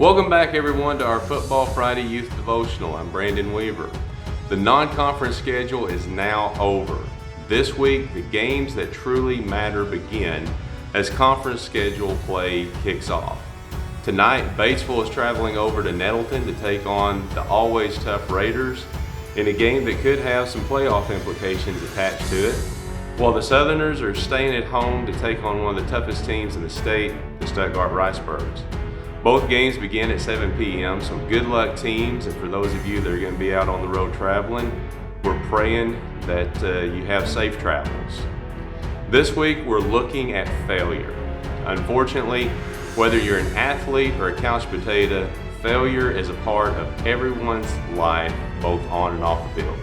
Welcome back everyone to our Football Friday Youth Devotional. I'm Brandon Weaver. The non-conference schedule is now over. This week, the games that truly matter begin as conference schedule play kicks off. Tonight, Batesville is traveling over to Nettleton to take on the always tough Raiders in a game that could have some playoff implications attached to it, while the Southerners are staying at home to take on one of the toughest teams in the state, the Stuttgart Ricebirds. Both games begin at 7 p.m., so good luck teams, and for those of you that are going to be out on the road traveling, we're praying that you have safe travels. This week we're looking at failure. Unfortunately, whether you're an athlete or a couch potato, failure is a part of everyone's life, both on and off the field.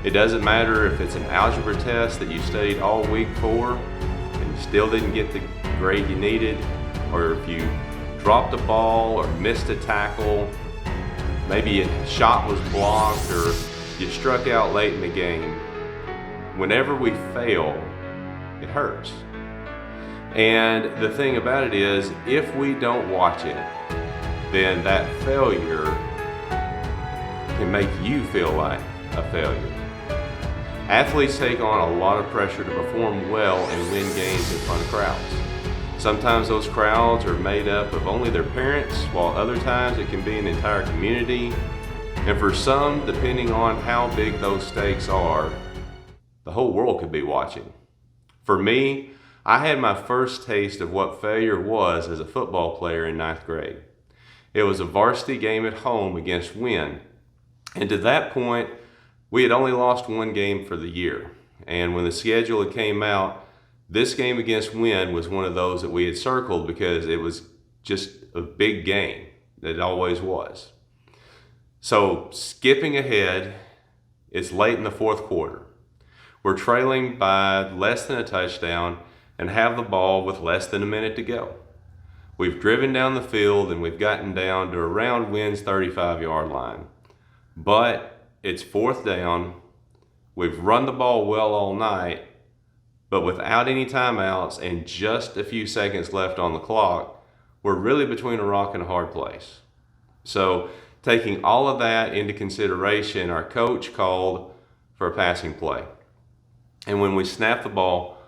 It doesn't matter if it's an algebra test that you studied all week for and you still didn't get the grade you needed, or if you dropped a ball or missed a tackle, maybe a shot was blocked or you struck out late in the game. Whenever we fail, it hurts. And the thing about it is, if we don't watch it, then that failure can make you feel like a failure. Athletes take on a lot of pressure to perform well and win games in front of crowds. Sometimes those crowds are made up of only their parents, while other times it can be an entire community. And for some, depending on how big those stakes are, the whole world could be watching. For me, I had my first taste of what failure was as a football player in 9th grade. It was a varsity game at home against Wynn. And to that point, we had only lost one game for the year. And when the schedule came out, this game against Wynn was one of those that we had circled because it was just a big game. It always was. So skipping ahead, it's late in the fourth quarter. We're trailing by less than a touchdown and have the ball with less than a minute to go. We've driven down the field and we've gotten down to around Wynn's 35-yard line. But it's fourth down. We've run the ball well all night, but without any timeouts and just a few seconds left on the clock, we're really between a rock and a hard place. So taking all of that into consideration, our coach called for a passing play. And when we snapped the ball,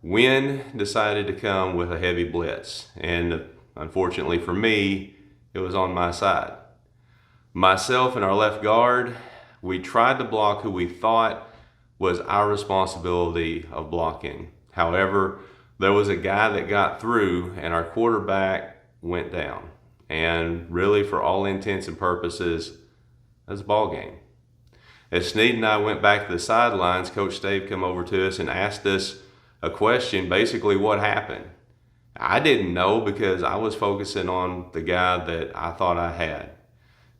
Wynn decided to come with a heavy blitz. And unfortunately for me, it was on my side. Myself and our left guard, we tried to block who we thought was our responsibility of blocking. However, there was a guy that got through and our quarterback went down. And really, for all intents and purposes, it was a ball game. As Sneed and I went back to the sidelines, Coach Stave came over to us and asked us a question, basically what happened. I didn't know because I was focusing on the guy that I thought I had.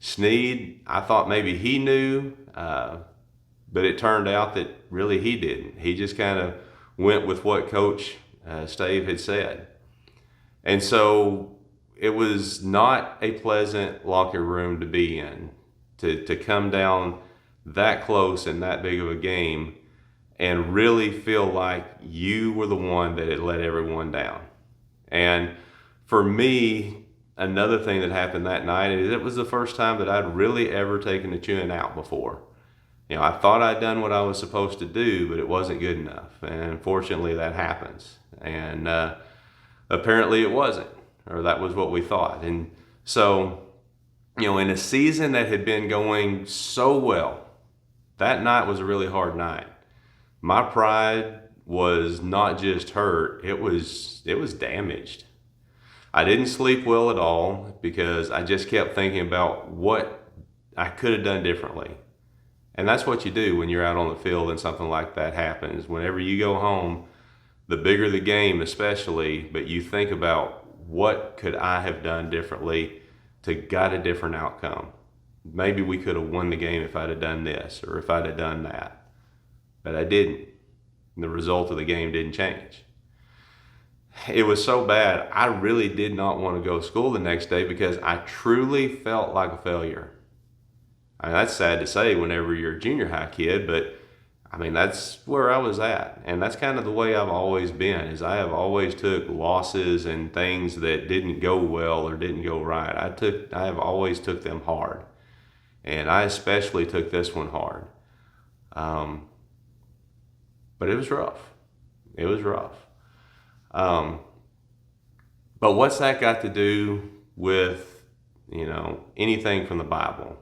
Sneed, I thought maybe he knew, but it turned out that really he didn't. He just kind of went with what Coach Stave had said. And so it was not a pleasant locker room to be in, to come down that close in that big of a game and really feel like you were the one that had let everyone down. And for me, another thing that happened that night is it was the first time that I'd really ever taken a chewing out before. You know, I thought I'd done what I was supposed to do, but it wasn't good enough. And unfortunately, that happens. And apparently it wasn't, or that was what we thought. And so, you know, in a season that had been going so well, that night was a really hard night. My pride was not just hurt, it was damaged. I didn't sleep well at all because I just kept thinking about what I could have done differently. And that's what you do when you're out on the field and something like that happens. Whenever you go home, the bigger the game especially, but you think about what could I have done differently to got a different outcome. Maybe we could have won the game if I'd have done this or if I'd have done that. But I didn't. And the result of the game didn't change. It was so bad, I really did not want to go to school the next day because I truly felt like a failure. I mean, that's sad to say whenever you're a junior high kid, but I mean, that's where I was at. And that's kind of the way I've always been, is I have always took losses and things that didn't go well or didn't go right. I have always took them hard. And I especially took this one hard. But it was rough. It was rough. But what's that got to do with, anything from the Bible?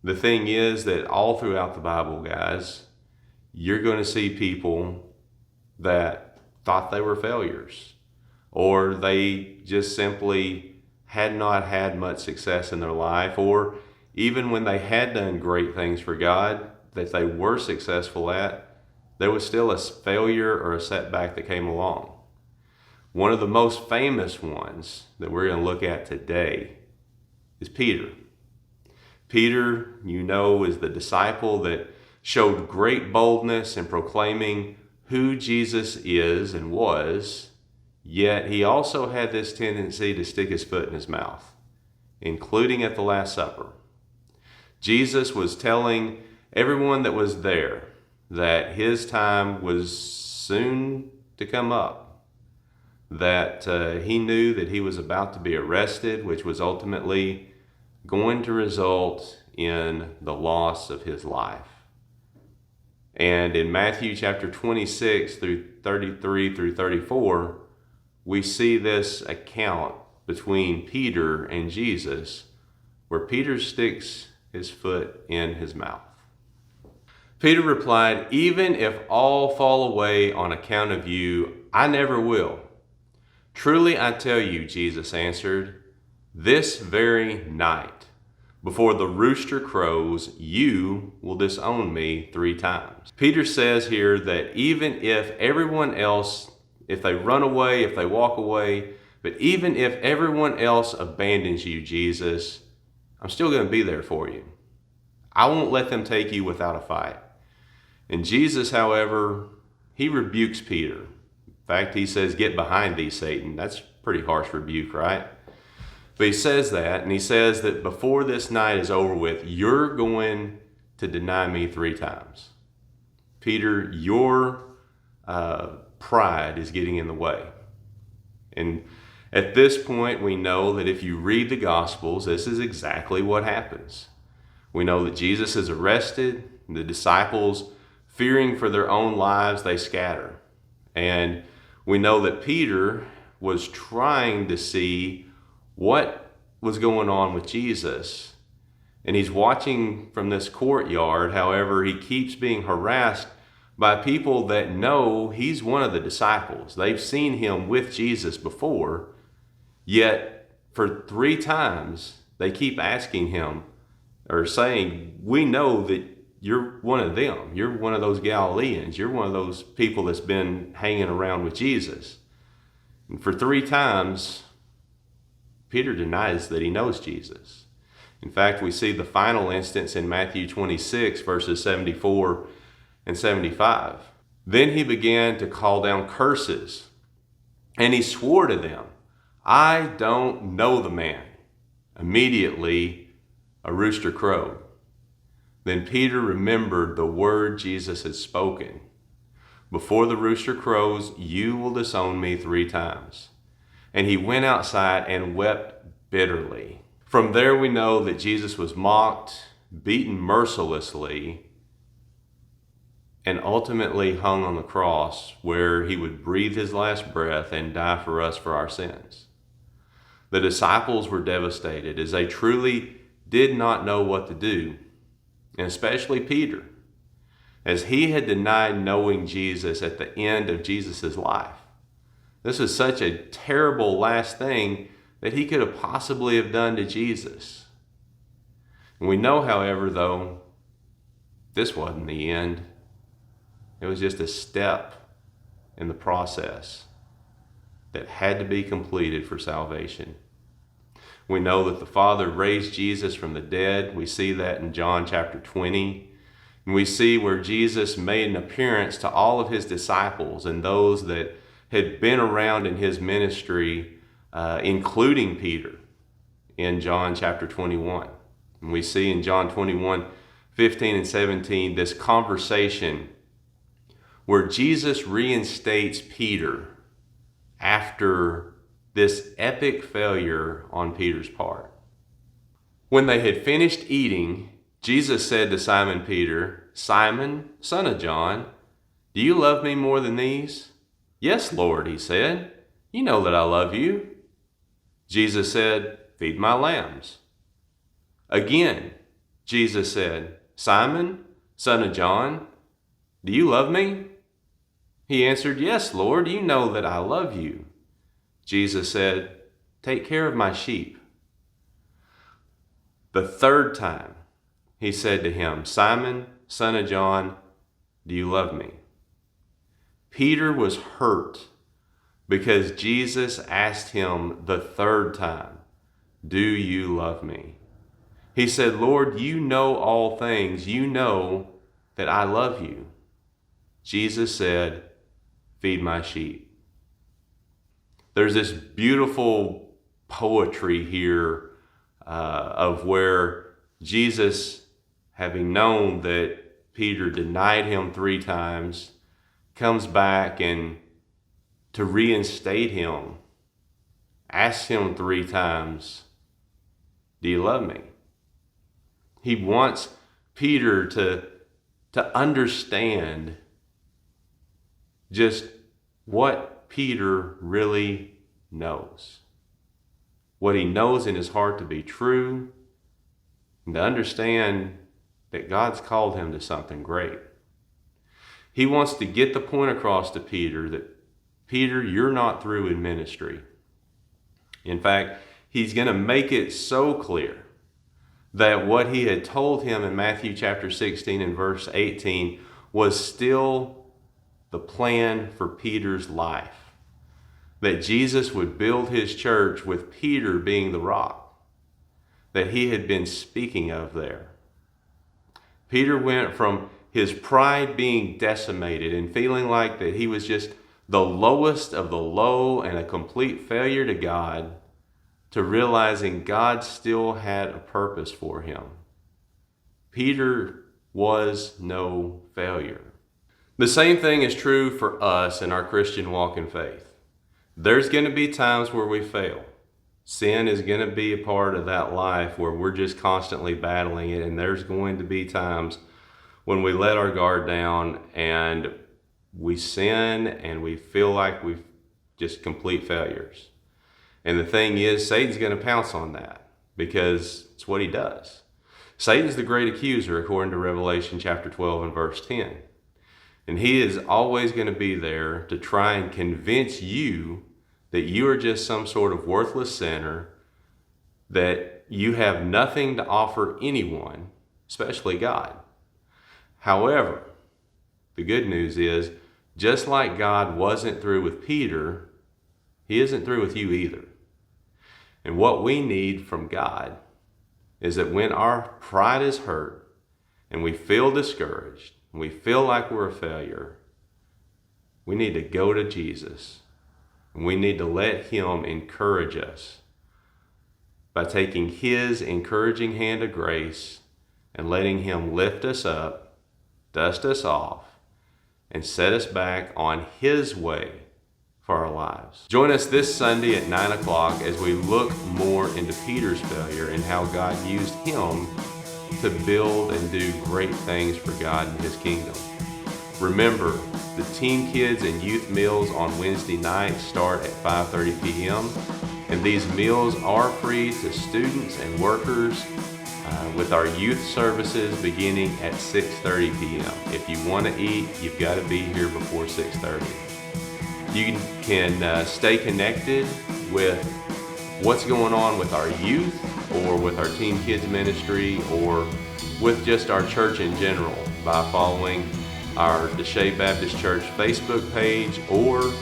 The thing is that all throughout the Bible, guys, you're going to see people that thought they were failures, or they just simply had not had much success in their life, or even when they had done great things for God that they were successful at, there was still a failure or a setback that came along. One of the most famous ones that we're going to look at today is Peter. Peter, is the disciple that showed great boldness in proclaiming who Jesus is and was, yet he also had this tendency to stick his foot in his mouth, including at the Last Supper. Jesus was telling everyone that was there that his time was soon to come up, that he knew that he was about to be arrested, which was ultimately going to result in the loss of his life. And in Matthew chapter 26 through 33 through 34, we see this account between Peter and Jesus, where Peter sticks his foot in his mouth. Peter replied, "Even if all fall away on account of you, I never will." "Truly I tell you," Jesus answered, "this very night, before the rooster crows, you will disown me 3 times. Peter says here that even if everyone else, if they run away, if they walk away, but even if everyone else abandons you, Jesus, I'm still going to be there for you. I won't let them take you without a fight. And Jesus, however, he rebukes Peter. In fact, he says, "Get behind thee, Satan." That's a pretty harsh rebuke, right? But he says that, and he says that before this night is over with, you're going to deny me 3 times. Peter, your pride is getting in the way. And at this point, we know that if you read the Gospels, this is exactly what happens. We know that Jesus is arrested. The disciples, fearing for their own lives, they scatter. And we know that Peter was trying to see what was going on with Jesus. And he's watching from this courtyard. However, he keeps being harassed by people that know he's one of the disciples. They've seen him with Jesus before, yet for 3 times they keep asking him or saying, "We know that you're one of them. You're one of those Galileans. You're one of those people that's been hanging around with Jesus." And for 3 times, Peter denies that he knows Jesus. In fact, we see the final instance in Matthew 26, verses 74 and 75. "Then he began to call down curses, and he swore to them, 'I don't know the man.' Immediately, a rooster crowed. Then Peter remembered the word Jesus had spoken. 'Before the rooster crows, you will disown me 3 times.' And he went outside and wept bitterly." From there we know that Jesus was mocked, beaten mercilessly, and ultimately hung on the cross, where he would breathe his last breath and die for us for our sins. The disciples were devastated, as they truly did not know what to do, and especially Peter, as he had denied knowing Jesus at the end of Jesus' life. This was such a terrible last thing that he could have possibly have done to Jesus. And we know, however, though, this wasn't the end. It was just a step in the process that had to be completed for salvation. We know that the Father raised Jesus from the dead. We see that in John chapter 20. And we see where Jesus made an appearance to all of his disciples and those that had been around in his ministry, including Peter, in John chapter 21. And we see in John 21, 15 and 17, this conversation where Jesus reinstates Peter after this epic failure on Peter's part. When they had finished eating, Jesus said to Simon Peter, "Simon, son of John, do you love me more than these?" "Yes, Lord," he said. "You know that I love you." Jesus said, "Feed my lambs." Again, Jesus said, "Simon, son of John, do you love me?" He answered, "Yes, Lord, you know that I love you." Jesus said, "Take care of my sheep." The third time, he said to him, "Simon, son of John, do you love me?" Peter was hurt because Jesus asked him the third time, "Do you love me?" He said, "Lord, you know all things. You know that I love you." Jesus said, "Feed my sheep." There's this beautiful poetry here of where Jesus, having known that Peter denied him 3 times, comes back and to reinstate him, asks him 3 times, "Do you love me?" He wants Peter to understand just what Peter really knows. What he knows in his heart to be true, and to understand that God's called him to something great. He wants to get the point across to Peter that, Peter, you're not through in ministry. In fact, he's going to make it so clear that what he had told him in Matthew chapter 16 and verse 18 was still the plan for Peter's life. That Jesus would build his church with Peter being the rock that he had been speaking of there. Peter went from his pride being decimated and feeling like that he was just the lowest of the low and a complete failure to God, to realizing God still had a purpose for him. Peter was no failure. The same thing is true for us in our Christian walk in faith. There's going to be times where we fail. Sin is going to be a part of that life where we're just constantly battling it, and there's going to be times when we let our guard down and we sin and we feel like we've just complete failures. And the thing is, Satan's going to pounce on that because it's what he does. Satan's the great accuser, according to Revelation chapter 12 and verse 10. And he is always going to be there to try and convince you that you are just some sort of worthless sinner, that you have nothing to offer anyone, especially God. However, the good news is, just like God wasn't through with Peter, he isn't through with you either. And what we need from God is that when our pride is hurt and we feel discouraged and we feel like we're a failure, we need to go to Jesus and we need to let him encourage us by taking his encouraging hand of grace and letting him lift us up, dust us off, and set us back on his way for our lives. Join us this Sunday at 9 o'clock as we look more into Peter's failure and how God used him to build and do great things for God and his kingdom. Remember, the Teen Kids and Youth Meals on Wednesday nights start at 5:30 p.m. and these meals are free to students and workers, with our youth services beginning at 6:30 p.m. If you want to eat, you've got to be here before 6:30. You can stay connected with what's going on with our youth or with our Teen Kids ministry or with just our church in general by following our Desha Baptist Church Facebook page or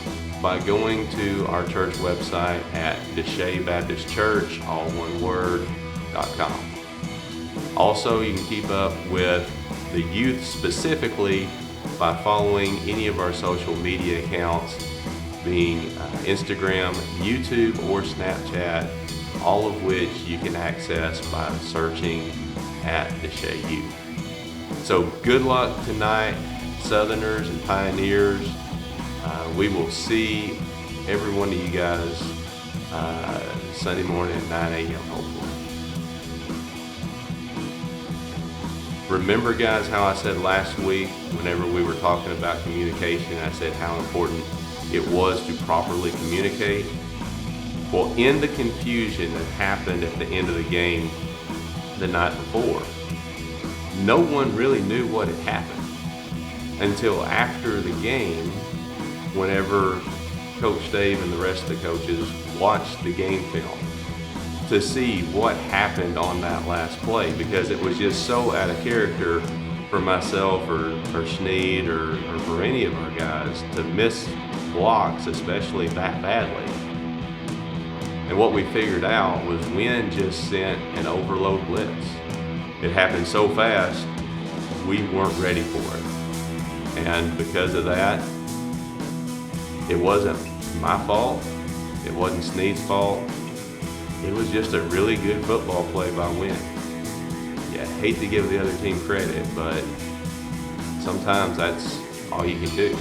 by going to our church website at deshabaptistchurch, all one word, .com. Also, you can keep up with the youth specifically by following any of our social media accounts, being Instagram, YouTube, or Snapchat, all of which you can access by searching at Desha Youth. So good luck tonight, Southerners and Pioneers. We will see every one of you guys Sunday morning at 9 a.m. hopefully. Remember, guys, how I said last week whenever we were talking about communication, I said how important it was to properly communicate? Well, in the confusion that happened at the end of the game the night before, no one really knew what had happened until after the game, whenever Coach Dave and the rest of the coaches watched the game film to see what happened on that last play, because it was just so out of character for myself or Sneed or for any of our guys to miss blocks, especially that badly. And what we figured out was Wynn just sent an overload blitz. It happened so fast, we weren't ready for it. And because of that, it wasn't my fault. It wasn't Sneed's fault. It was just a really good football play by Wynn. Yeah, I hate to give the other team credit, but sometimes that's all you can do.